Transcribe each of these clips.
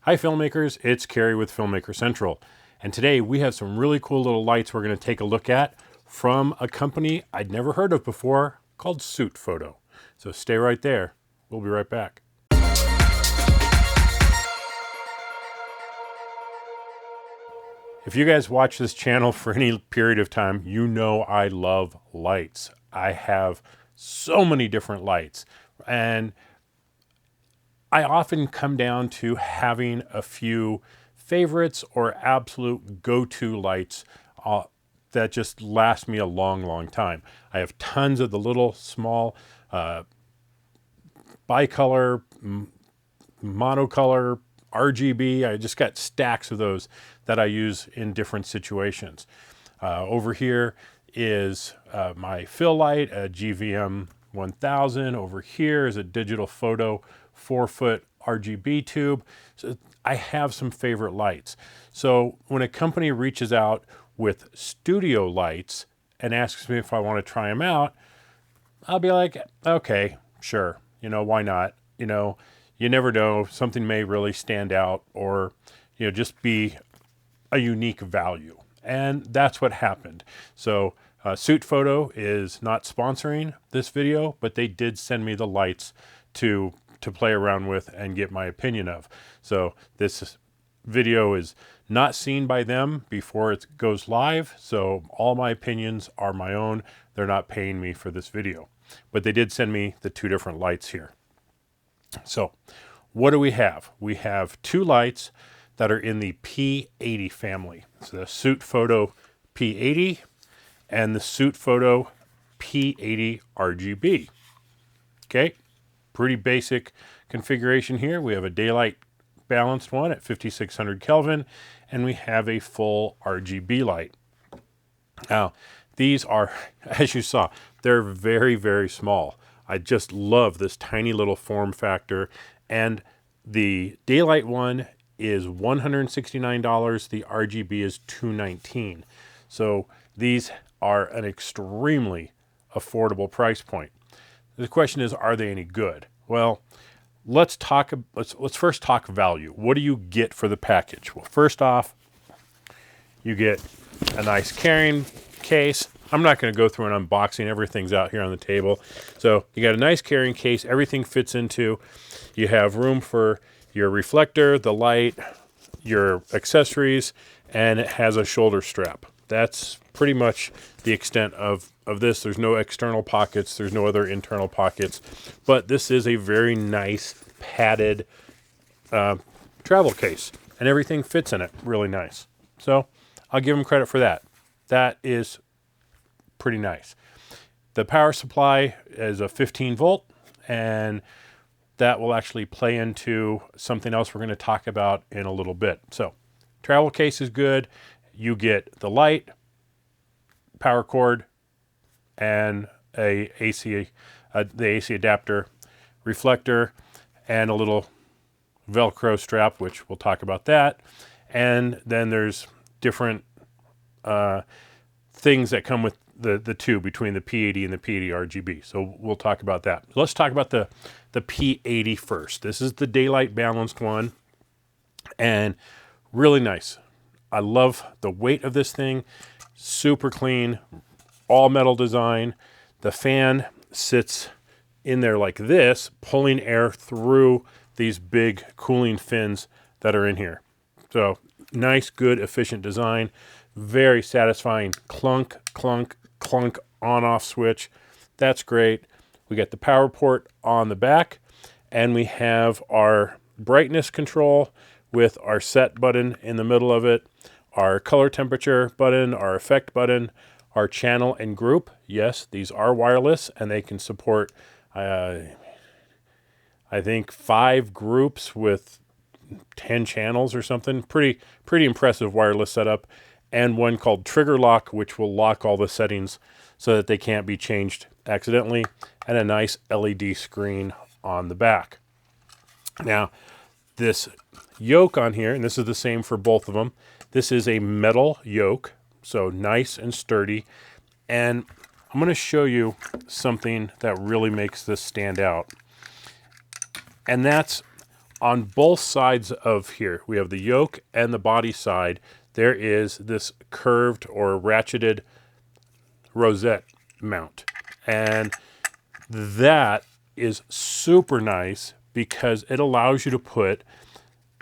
Hi filmmakers, it's Carrie with Filmmaker Central. And today we have some really cool little lights we're going to take a look at from a company I'd never heard of before called Sutefoto. So stay right there. We'll be right back. If you guys watch this channel for any period of time, you know I love lights. I have so many different lights, and I often come down to having a few favorites or absolute go-to lights that just last me a long, long time. I have tons of the little small bicolor, monocolor, RGB. I just got stacks of those that I use in different situations. Over here is my fill light, a GVM 1000. Over here is a digital photo 4-foot RGB tube. So I have some favorite lights. So when a company reaches out with studio lights and asks me if I want to try them out, I'll be like, okay, sure. You know, why not? You know, you never know. Something may really stand out or, you know, just be a unique value. And that's what happened. So Sutefoto is not sponsoring this video, but they did send me the lights to play around with and get my opinion of. So this video is not seen by them before it goes live. So all my opinions are my own. They're not paying me for this video, but they did send me the two different lights here. So what do we have? We have two lights that are in the P80 family. So the Sutefoto P80 and the Sutefoto P80 RGB. Okay, pretty basic configuration here. We have a daylight balanced one at 5600 Kelvin, and we have a full RGB light. Now, these are, as you saw, they're very, very small. I just love this tiny little form factor, and the daylight one is $169. The RGB is $219. So these are an extremely affordable price point. The question is, are they any good? Well, let's first talk value. What do you get for the package? Well, first off, you get a nice carrying case. I'm not going to go through an unboxing. Everything's out here on the table. So you got a nice carrying case. Everything fits into. You have room for your reflector, the light, your accessories, and it has a shoulder strap. That's pretty much the extent of this. There's no external pockets. There's no other internal pockets. But this is a very nice padded travel case. And everything fits in it really nice. So I'll give them credit for that. That is pretty nice. The power supply is a 15 volt, and that will actually play into something else we're going to talk about in a little bit. So travel case is good. You get the light, power cord, and the AC adapter, reflector, and a little Velcro strap, which we'll talk about that. And then there's different things that come with the two between the P80 and the P80 RGB. So we'll talk about that. Let's talk about the P80 first. This is the daylight balanced one, and really nice. I love the weight of this thing. Super clean, all metal design. The fan sits in there like this, pulling air through these big cooling fins that are in here. So nice, good, efficient design. Very satisfying clunk, clunk, clunk on-off switch. That's great. We got the power port on the back, and we have our brightness control with our set button in the middle of it, our color temperature button, our effect button, our channel and group. Yes, these are wireless, and they can support, I think, 5 groups with 10 channels or something. Pretty impressive wireless setup. And one called Trigger Lock, which will lock all the settings so that they can't be changed accidentally, and a nice LED screen on the back. Now, this yoke on here, and this is the same for both of them, this is a metal yoke, so nice and sturdy. And I'm going to show you something that really makes this stand out. And that's on both sides of here, we have the yoke and the body side, there is this curved or ratcheted rosette mount. And that is super nice because it allows you to put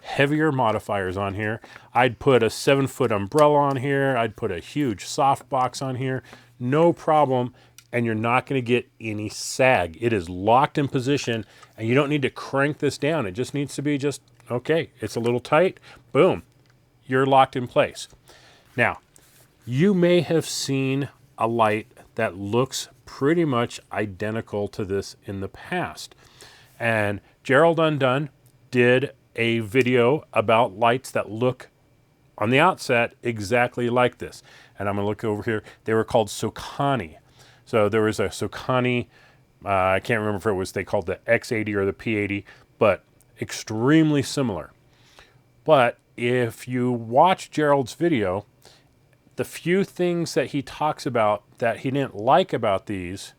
heavier modifiers on here. I'd put a 7-foot umbrella on here. I'd put a huge softbox on here. No problem. And you're not going to get any sag. It is locked in position and you don't need to crank this down. It just needs to be just, okay, it's a little tight. Boom. You're locked in place. Now, you may have seen a light that looks pretty much identical to this in the past. And Gerald Undone did a video about lights that look on the outset exactly like this. And I'm going to look over here. They were called Sokani. So there was a Sokani, I can't remember if it was, they called the X80 or the P80, but extremely similar. But if you watch Gerald's video, the few things that he talks about that he didn't like about these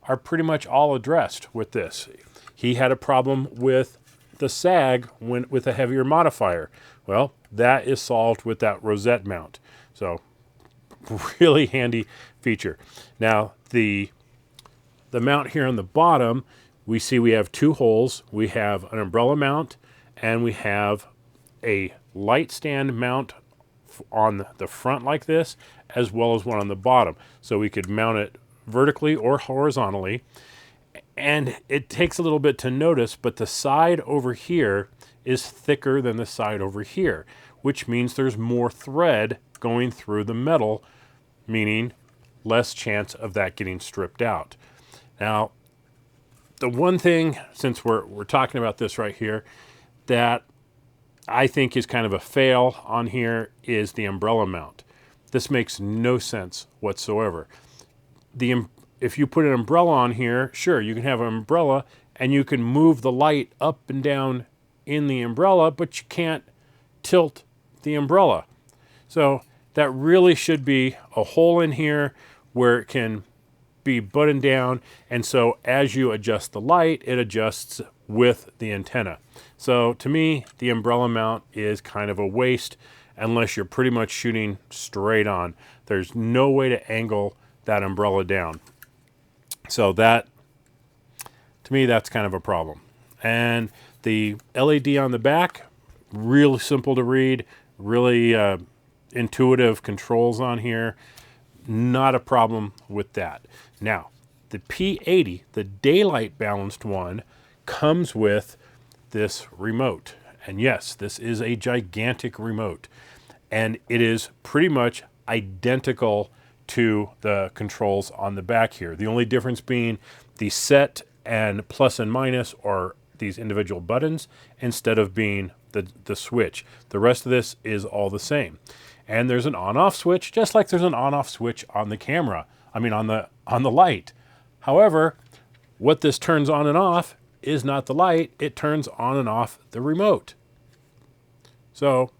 are pretty much all addressed with this. He had a problem with the sag with a heavier modifier. Well, that is solved with that rosette mount. So really handy feature. Now the mount here on the bottom, we see we have two holes. We have an umbrella mount and we have a light stand mount on the front like this, as well as one on the bottom. So we could mount it vertically or horizontally. And it takes a little bit to notice, but the side over here is thicker than the side over here, which means there's more thread going through the metal, meaning less chance of that getting stripped out. Now, the one thing, since we're talking about this right here, that I think is kind of a fail on here is the umbrella mount. This makes no sense whatsoever. If you put an umbrella on here, sure, you can have an umbrella and you can move the light up and down in the umbrella, but you can't tilt the umbrella. So that really should be a hole in here where it can be buttoned down, and so as you adjust the light, it adjusts with the antenna. So to me, the umbrella mount is kind of a waste unless you're pretty much shooting straight on. There's no way to angle that umbrella down. So that, to me, that's kind of a problem. And the LED on the back, really simple to read, really intuitive controls on here. Not a problem with that. Now, the P80, the daylight balanced one, comes with this remote. And yes, this is a gigantic remote. And it is pretty much identical to the controls on the back here. The only difference being the set and plus and minus are these individual buttons instead of being the switch. The rest of this is all the same. And there's an on-off switch, just like there's an on-off switch on the camera. I mean, on the light. However, what this turns on and off is not the light. It turns on and off the remote. So,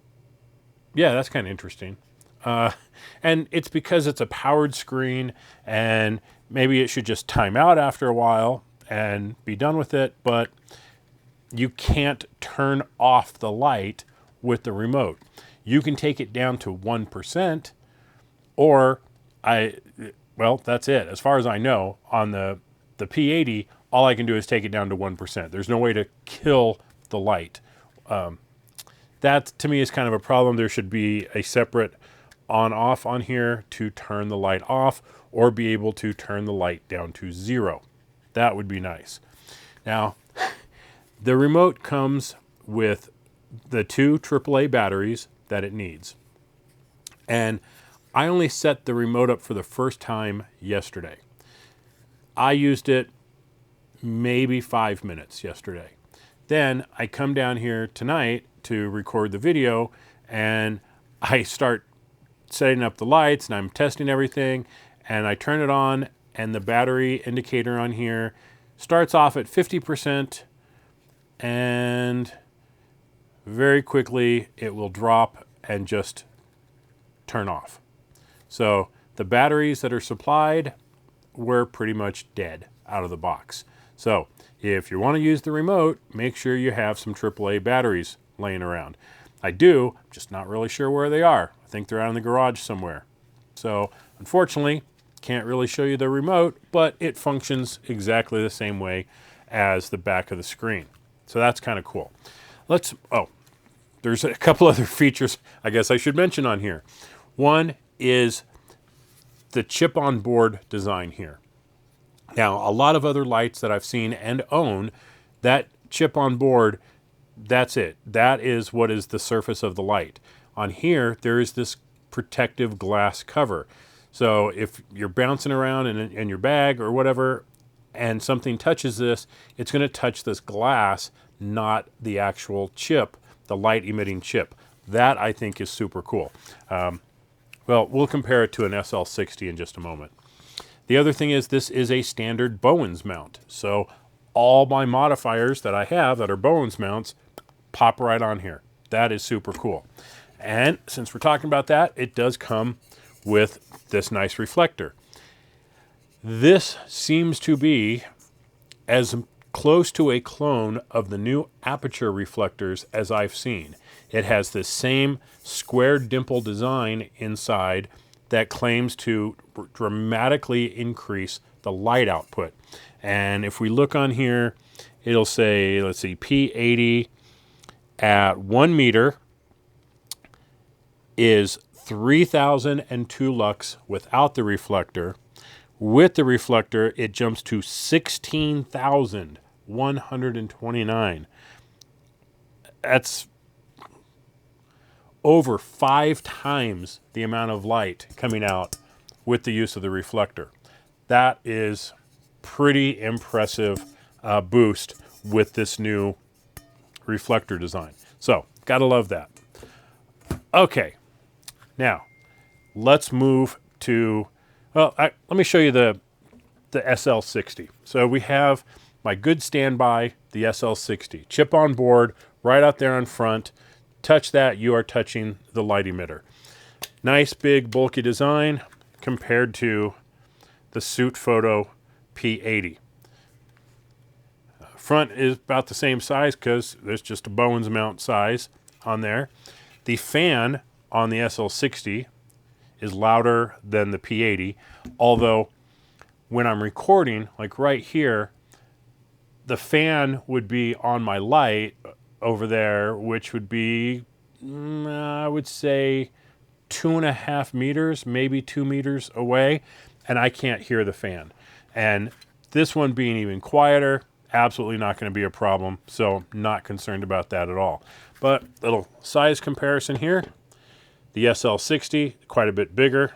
yeah, that's kind of interesting. And it's because it's a powered screen, and maybe it should just time out after a while and be done with it. But you can't turn off the light with the remote. You can take it down to 1%, or well, that's it. As far as I know, on the P80, all I can do is take it down to 1%. There's no way to kill the light. That, to me, is kind of a problem. There should be a separate on-off on here to turn the light off, or be able to turn the light down to 0. That would be nice. Now, the remote comes with the 2 AAA batteries that it needs. And I only set the remote up for the first time yesterday. I used it maybe 5 minutes yesterday. Then I come down here tonight to record the video, and I start setting up the lights and I'm testing everything, and I turn it on, and the battery indicator on here starts off at 50%, and very quickly it will drop and just turn off. So the batteries that are supplied were pretty much dead out of the box. So if you want to use the remote, make sure you have some AAA batteries laying around. I do, just not really sure where they are. I think they're out in the garage somewhere. So unfortunately, can't really show you the remote, but it functions exactly the same way as the back of the screen. So that's kind of cool. There's a couple other features I guess I should mention on here. One is the chip on board design here. Now, a lot of other lights that I've seen and own, that chip on board, that's it. That is what is the surface of the light. On here, there is this protective glass cover. So if you're bouncing around in your bag or whatever, and something touches this, it's going to touch this glass, not the actual chip, the light emitting chip. That I think is super cool. Well, we'll compare it to an SL60 in just a moment. The other thing is this is a standard Bowens mount. So all my modifiers that I have that are Bowens mounts pop right on here. That is super cool. And since we're talking about that, it does come with this nice reflector. This seems to be as close to a clone of the new aperture reflectors as I've seen. It has this same square dimple design inside that claims to dramatically increase the light output. And if we look on here, it'll say, let's see, P80 at 1 meter is 3002 lux without the reflector. With the reflector, it jumps to 16,129. That's over 5 times the amount of light coming out with the use of the reflector. That is pretty impressive boost with this new reflector design. So, gotta love that. Okay, now let's move to, let me show you the SL60. So we have my good standby, the SL60. Chip on board, right out there in front. Touch that, you are touching the light emitter. Nice, big, bulky design compared to the Sutefoto P80. Front is about the same size because there's just a Bowens mount size on there. The fan on the SL60 is louder than the P80, although when I'm recording, like right here, the fan would be on my light over there, which would be, I would say 2.5 meters, maybe 2 meters away, and I can't hear the fan. And this one being even quieter, absolutely not going to be a problem, so not concerned about that at all. But little size comparison here, the SL60, quite a bit bigger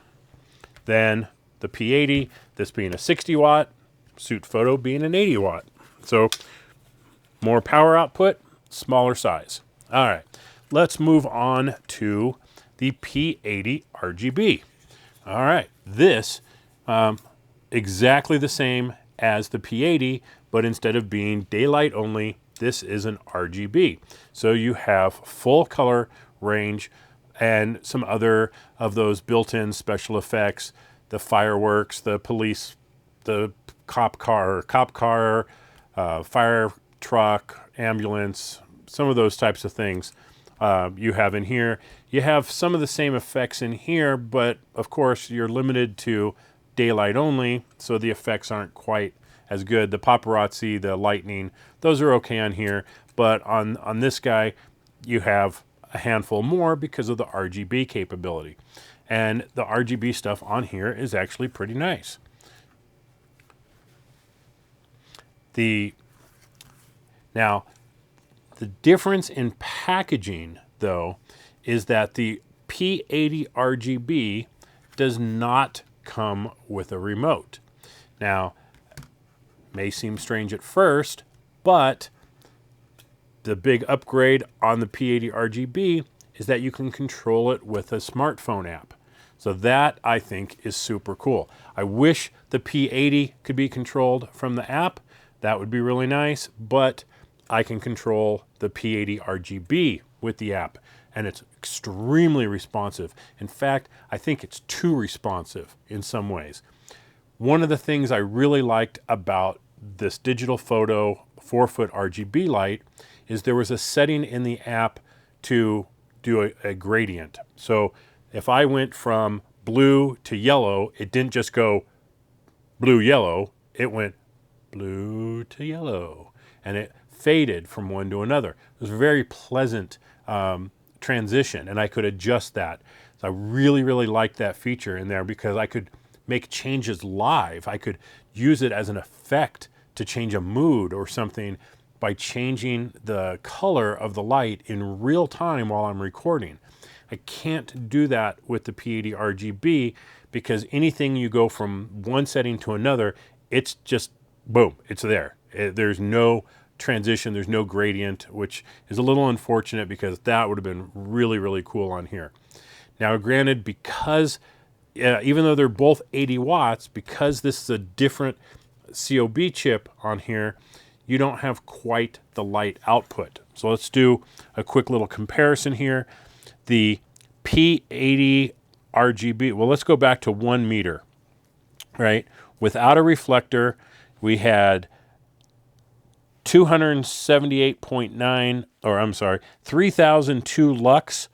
than the P80, this being a 60 watt, Sutefoto being an 80 watt. So more power output, smaller size. All right, let's move on to the P80 RGB. All right, this exactly the same as the P80, but instead of being daylight only, this is an RGB. So you have full color range and some other of those built-in special effects, the fireworks, the police, the cop car, fire truck, ambulance, some of those types of things you have in here. You have some of the same effects in here, but of course you're limited to daylight only, so the effects aren't quite as good. The paparazzi, the lightning, those are okay on here, but on this guy, you have a handful more because of the RGB capability. And the RGB stuff on here is actually pretty nice. Now, the difference in packaging, though, is that the P80 RGB does not come with a remote. Now, may seem strange at first, but the big upgrade on the P80 RGB is that you can control it with a smartphone app. So that, I think, is super cool. I wish the P80 could be controlled from the app. That would be really nice, but I can control the P80 RGB with the app, and it's extremely responsive. In fact, I think it's too responsive in some ways. One of the things I really liked about this digital photo 4-foot RGB light is there was a setting in the app to do a gradient. So if I went from blue to yellow, it didn't just go blue, yellow, it went blue to yellow, and it faded from one to another. It was a very pleasant transition, and I could adjust that. So I really, really liked that feature in there because I could make changes live. I could use it as an effect to change a mood or something by changing the color of the light in real time while I'm recording. I can't do that with the P80 RGB because anything you go from one setting to another, it's just boom, it's there. There's no transition, there's no gradient, which is a little unfortunate because that would have been really, really cool on here. Now, granted, because even though they're both 80 watts, because this is a different COB chip on here, you don't have quite the light output. So let's do a quick little comparison here. The P80 RGB, well, let's go back to 1 meter, right? Without a reflector, we had 278.9, or I'm sorry, 3002 lux.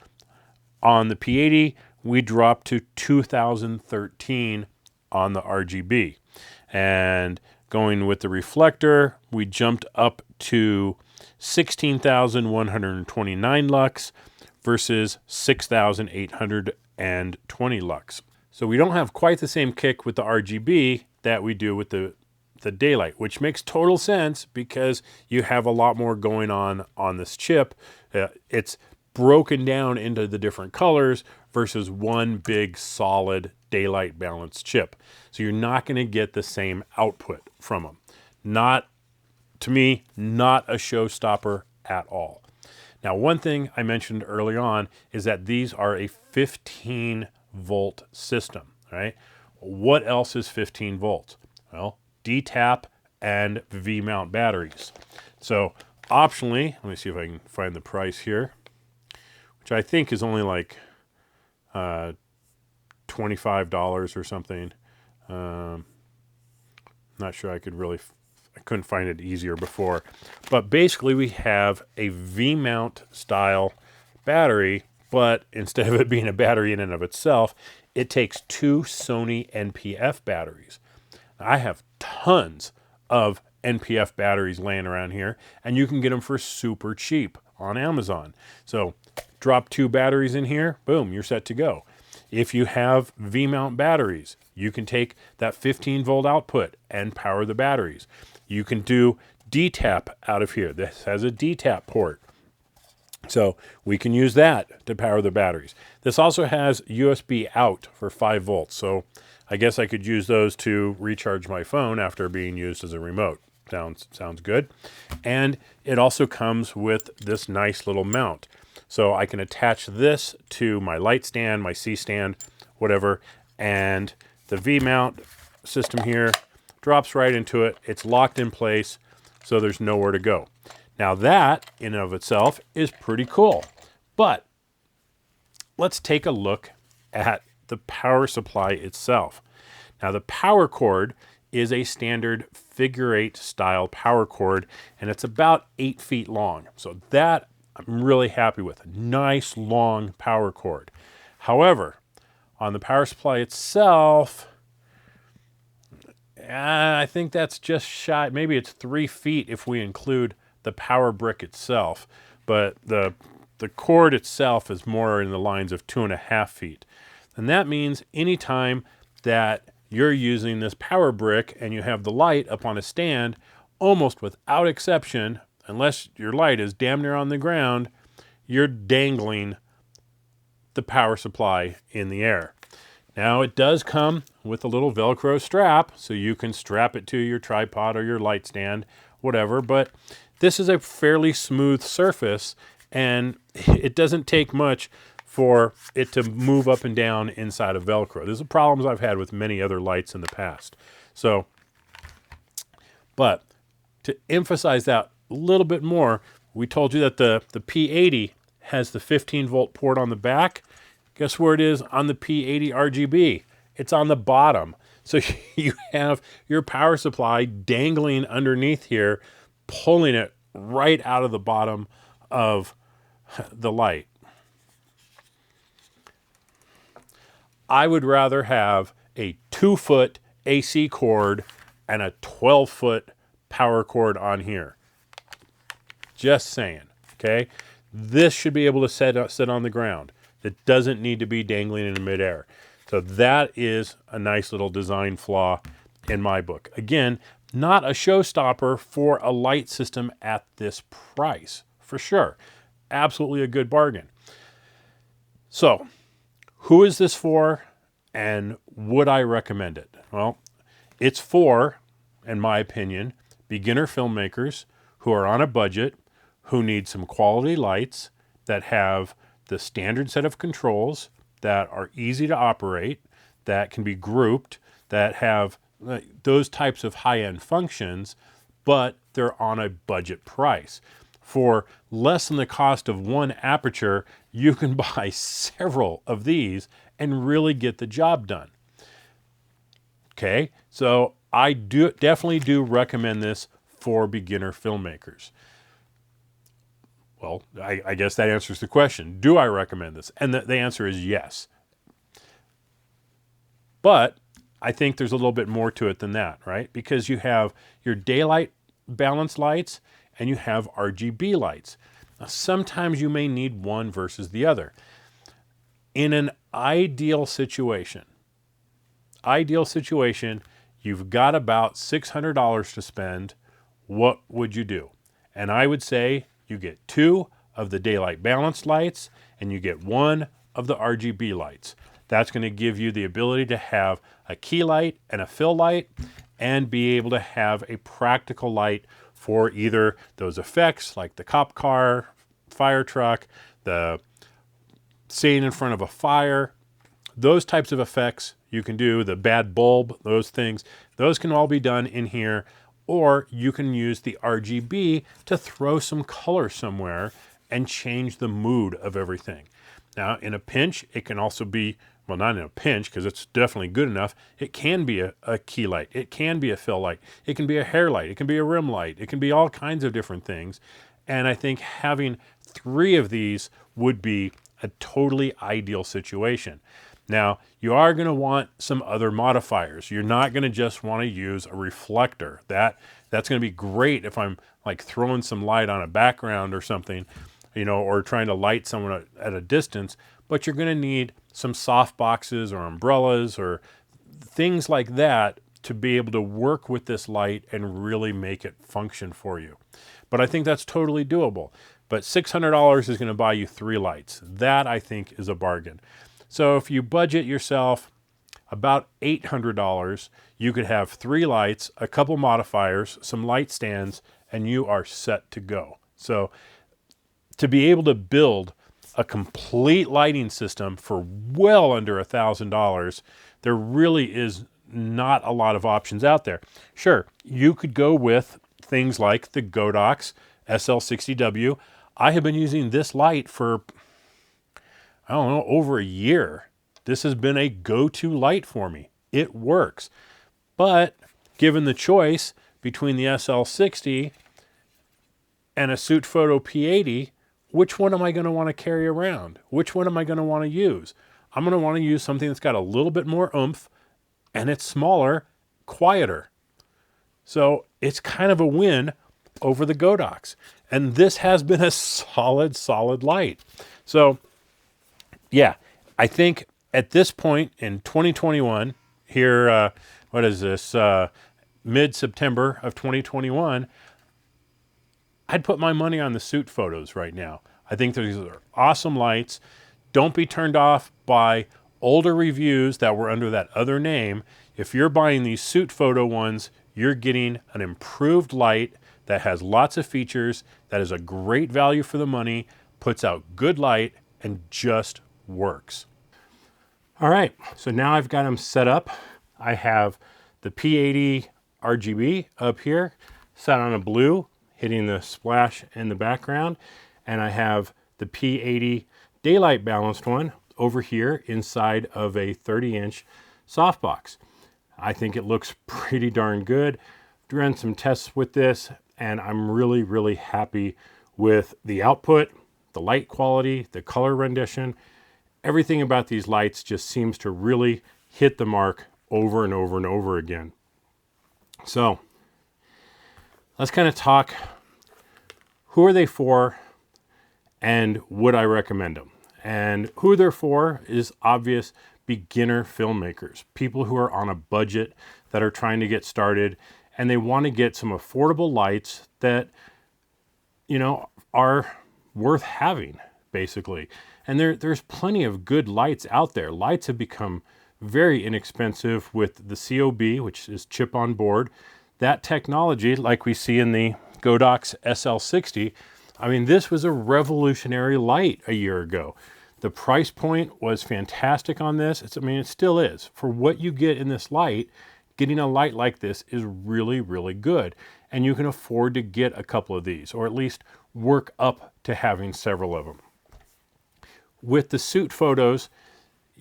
On the P80, we dropped to 2013 on the RGB. And going with the reflector, we jumped up to 16,129 lux versus 6,820 lux. So we don't have quite the same kick with the RGB that we do with the daylight, which makes total sense because you have a lot more going on this chip. It's broken down into the different colors versus one big solid daylight balanced chip. So you're not going to get the same output from them. Not, to me, not a showstopper at all. Now, one thing I mentioned early on is that these are a 15 volt system, right? What else is 15 volts? Well, D-tap and V-mount batteries. So optionally, let me see if I can find the price here, which I think is only like $25 or something. Not sure I couldn't find it easier before. But basically we have a V-mount style battery, but instead of it being a battery in and of itself, it takes 2 Sony NPF batteries. I have tons of NPF batteries laying around here, and you can get them for super cheap on Amazon. So drop 2 batteries in here, boom, you're set to go. If you have V-mount batteries, you can take that 15 volt output and power the batteries. You can do D-tap out of here. This has a D-tap port. So we can use that to power the batteries. This also has USB out for 5 volts. So I guess I could use those to recharge my phone after being used as a remote. Sounds good. And it also comes with this nice little mount. So I can attach this to my light stand, my C stand, whatever, and the V-mount system here drops right into it. It's locked in place, so there's nowhere to go. Now that, in and of itself, is pretty cool. But let's take a look at the power supply itself. Now the power cord is a standard figure-8 style power cord, and it's about 8 feet long. So that I'm really happy with. A nice long power cord. However, on the power supply itself, I think that's just shy. Maybe it's 3 feet if we include the power brick itself. But the cord itself is more in the lines of 2.5 feet. And that means anytime that you're using this power brick and you have the light up on a stand, almost without exception, unless your light is damn near on the ground, you're dangling the power supply in the air. Now it does come with a little Velcro strap, so you can strap it to your tripod or your light stand, whatever, but this is a fairly smooth surface and it doesn't take much for it to move up and down inside of Velcro. These are problems I've had with many other lights in the past. So, but to emphasize that a little bit more, we told you that the P80 has the 15 volt port on the back. Guess where it is on the P80 RGB? It's on the bottom. So you have your power supply dangling underneath here, pulling it right out of the bottom of the light. I would rather have a 2-foot AC cord and a 12-foot power cord on here. Just saying, okay? This should be able to sit on the ground. It doesn't need to be dangling in midair. So that is a nice little design flaw in my book. Again, not a showstopper for a light system at this price, for sure. Absolutely a good bargain. So, who is this for, and would I recommend it? Well, it's for, in my opinion, beginner filmmakers who are on a budget, who need some quality lights that have the standard set of controls that are easy to operate, that can be grouped, that have those types of high-end functions, but they're on a budget price. For less than the cost of one aperture, you can buy several of these and really get the job done. Okay, so I definitely do recommend this for beginner filmmakers. Well, I guess that answers the question. Do I recommend this? And the answer is yes. But I think there's a little bit more to it than that, right? Because you have your daylight balance lights and you have RGB lights. Now, sometimes you may need one versus the other. In an ideal situation, you've got about $600 to spend. What would you do? And I would say you get 2 of the daylight balance lights and you get 1 of the RGB lights. That's going to give you the ability to have a key light and a fill light and be able to have a practical light for either those effects like the cop car, fire truck, the scene in front of a fire. Those types of effects you can do, the bad bulb, those things, those can all be done in here. Or you can use the RGB to throw some color somewhere and change the mood of everything. Now, in a pinch, it can also be, well, not in a pinch because it's definitely good enough. It can be a key light. It can be a fill light. It can be a hair light. It can be a rim light. It can be all kinds of different things. And I think having 3 of these would be a totally ideal situation. Now, you are going to want some other modifiers. You're not going to just want to use a reflector. That's going to be great if I'm like throwing some light on a background or something, you know, or trying to light someone at a distance. But you're going to need some soft boxes or umbrellas or things like that to be able to work with this light and really make it function for you. But I think that's totally doable. But $600 is going to buy you 3 lights. That, I think, is a bargain. So if you budget yourself about $800, you could have 3 lights, a couple modifiers, some light stands, and you are set to go. So to be able to build a complete lighting system for well under $1,000, there really is not a lot of options out there. Sure, you could go with things like the Godox SL60W. I have been using this light for, I don't know, over a year. This has been a go-to light for me. It works. But given the choice between the SL60 and a Sutefoto P80, which one am I going to want to carry around? Which one am I going to want to use? I'm going to want to use something that's got a little bit more oomph and it's smaller, quieter. So it's kind of a win over the Godox. And this has been a solid light. So yeah, I think at this point in 2021, here, what is this, mid-September of 2021, I'd put my money on the Sutefotos right now. I think these are awesome lights. Don't be turned off by older reviews that were under that other name. If you're buying these Sutefoto ones, you're getting an improved light that has lots of features, that is a great value for the money, puts out good light, and just works. All right, so now I've got them set up. I have the P80 RGB up here, set on a blue, hitting the splash in the background, and I have the P80 daylight balanced one over here inside of a 30-inch softbox. I think it looks pretty darn good. Ran some tests with this, and I'm really, really happy with the output, the light quality, the color rendition. Everything about these lights just seems to really hit the mark over and over and over again. So let's kind of talk, who are they for and would I recommend them? And who they're for is obvious: beginner filmmakers, people who are on a budget that are trying to get started, and they want to get some affordable lights that, you know, are worth having, basically. And there's plenty of good lights out there. Lights have become very inexpensive with the COB, which is chip on board. That technology, like we see in the Godox SL60, I mean, this was a revolutionary light a year ago. The price point was fantastic on this. I mean, it still is. For what you get in this light, getting a light like this is really, really good. And you can afford to get a couple of these, or at least work up to having several of them. With the Sutephotos,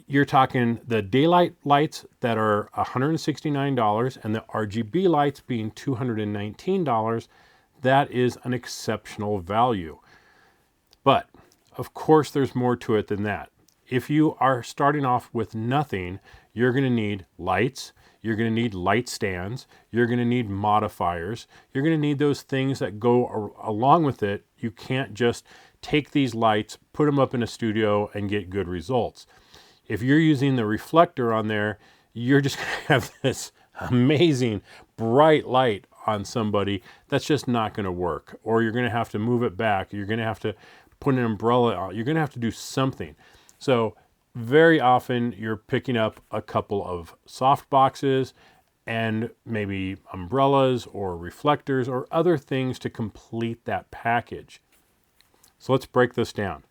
you're talking the daylight lights that are $169 and the RGB lights being $219. That is an exceptional value. But of course, there's more to it than that. If you are starting off with nothing, you're going to need lights, you're going to need light stands, you're going to need modifiers, you're going to need those things that go along with it. You can't just take these lights, put them up in a studio and get good results. If you're using the reflector on there, you're just going to have this amazing bright light on somebody. That's just not going to work. Or you're going to have to move it back. You're going to have to put an umbrella on. You're going to have to do something. So very often you're picking up a couple of soft boxes and maybe umbrellas or reflectors or other things to complete that package. So let's break this down.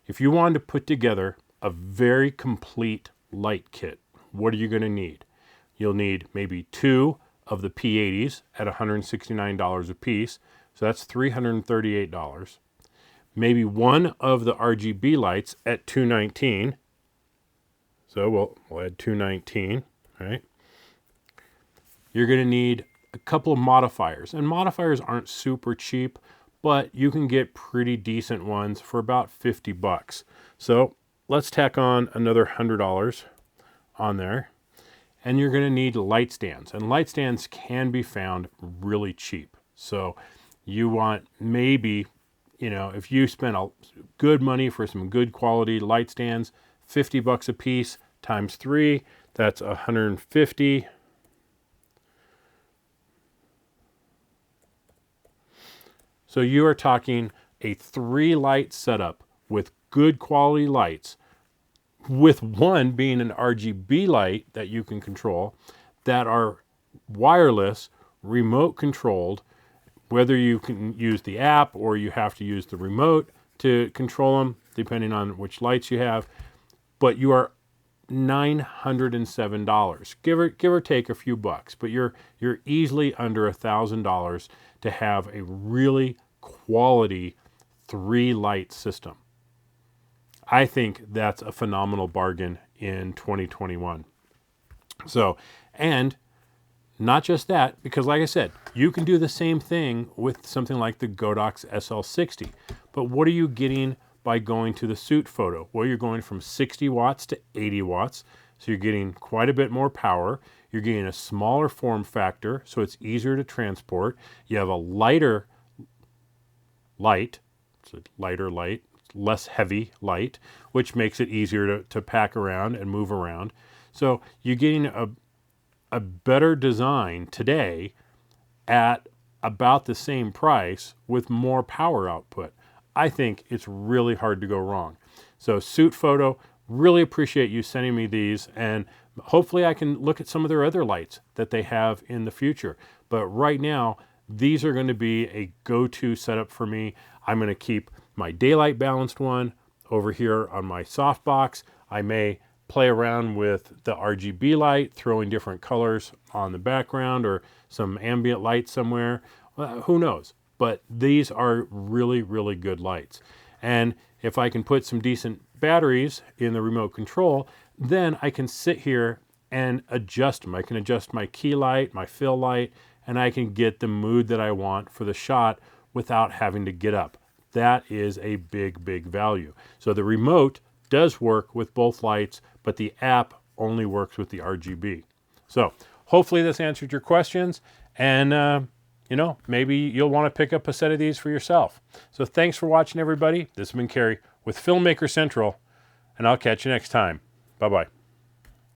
If you wanted to put together a very complete light kit, what are you going to need? You'll need maybe 2 of the P80s at $169 a piece. So that's $338. Maybe 1 of the RGB lights at $219. So we'll add $219, right? You're going to need a couple of modifiers. And modifiers aren't super cheap, but you can get pretty decent ones for about 50 bucks. So let's tack on another $100 on there. And you're going to need light stands. And light stands can be found really cheap. So you want maybe, you know, if you spend good money for some good quality light stands, 50 bucks a piece times 3, that's 150. So you are talking a 3 light setup with good quality lights, with one being an RGB light that you can control, that are wireless, remote controlled, whether you can use the app or you have to use the remote to control them, depending on which lights you have. But you are $907, give or take a few bucks, but you're easily under $1,000 to have a really quality 3 light system. I think that's a phenomenal bargain in 2021. So, and not just that, because like I said, you can do the same thing with something like the Godox SL60. But what are you getting by going to the Sutefoto? Well, you're going from 60 watts to 80 watts. So you're getting quite a bit more power. You're getting a smaller form factor, so it's easier to transport. You have a lighter light, it's a lighter light, less heavy light, which makes it easier to pack around and move around. So you're getting a better design today at about the same price with more power output. I think it's really hard to go wrong. So Sutefoto, really appreciate you sending me these, and hopefully I can look at some of their other lights that they have in the future. But right now, these are going to be a go-to setup for me. I'm going to keep my daylight balanced one over here on my softbox. I may play around with the RGB light, throwing different colors on the background or some ambient light somewhere. Who knows? But these are really, really good lights. And if I can put some decent batteries in the remote control, then I can sit here and adjust them. I can adjust my key light, my fill light, and I can get the mood that I want for the shot without having to get up. That is a big, big value. So the remote does work with both lights, but the app only works with the RGB. So hopefully this answered your questions, and you know, maybe you'll want to pick up a set of these for yourself. So thanks for watching, everybody. This has been Kerry with Filmmaker Central, and I'll catch you next time. Bye-bye.